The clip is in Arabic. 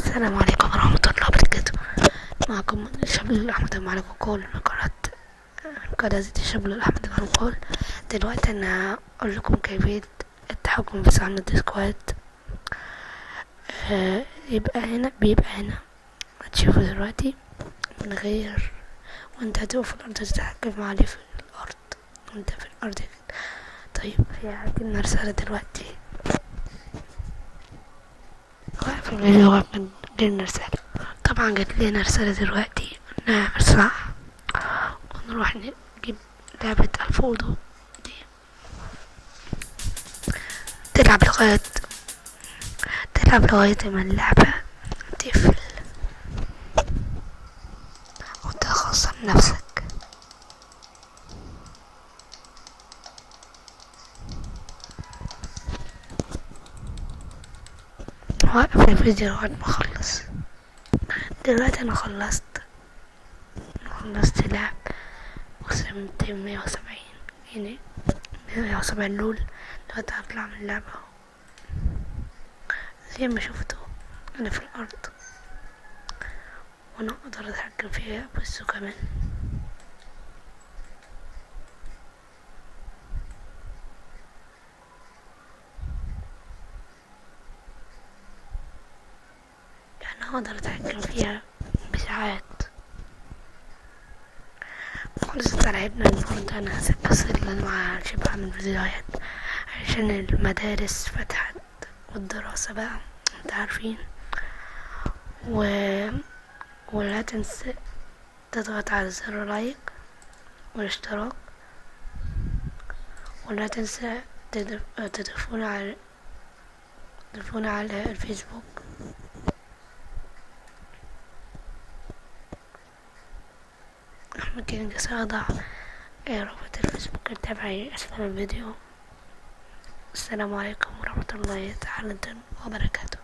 السلام عليكم ورحمة الله وبركاته. معكم شبل الأحمد معكم كول من قناة شبل الأحمد معكم كول. دلوقتي أنا أقول لكم كيفية التحكم في صحن الديسكوات. بيبقى هنا هتشوفوا دلوقتي من غير، وانت هتقف في الأرض تتحكم عليه في الأرض وانت في الأرض كده. طيب هتجيلنا رسالة دلوقتي، واقف الفيديو وقف جالنا رسالة. طبعا جات لنا رسالة دلوقتي نعمل صح ونروح نجيب لعبة الفوضى دي، تلعب لغاية ما اللعبة تقفل وتخلص من نفسك. وقف الفيديو لغاية ما اخلص. دلوقتي انا خلصت لعب وسمت 170 يعني 170 لول. دلوقتي هطلع من اللعبة زي ما شفتوا انا في الارض، وانا اقدر اتحكم فيها. بصوا كمان يعني اقدر اتحكم فيها بساعات. خلصت لعبنا المفروض انا هسيب بس مع شبه من فيديوهات عشان المدارس فتحت والدراسة بقى انت عارفين. و... ولا تنسى تضغط على زر لايك والاشتراك، ولا تنسى تضيفونا على الفيسبوك. احمد كينج سأضع رابط الفيسبوك التابعي اسفل الفيديو. السلام عليكم ورحمة الله تعالى وبركاته.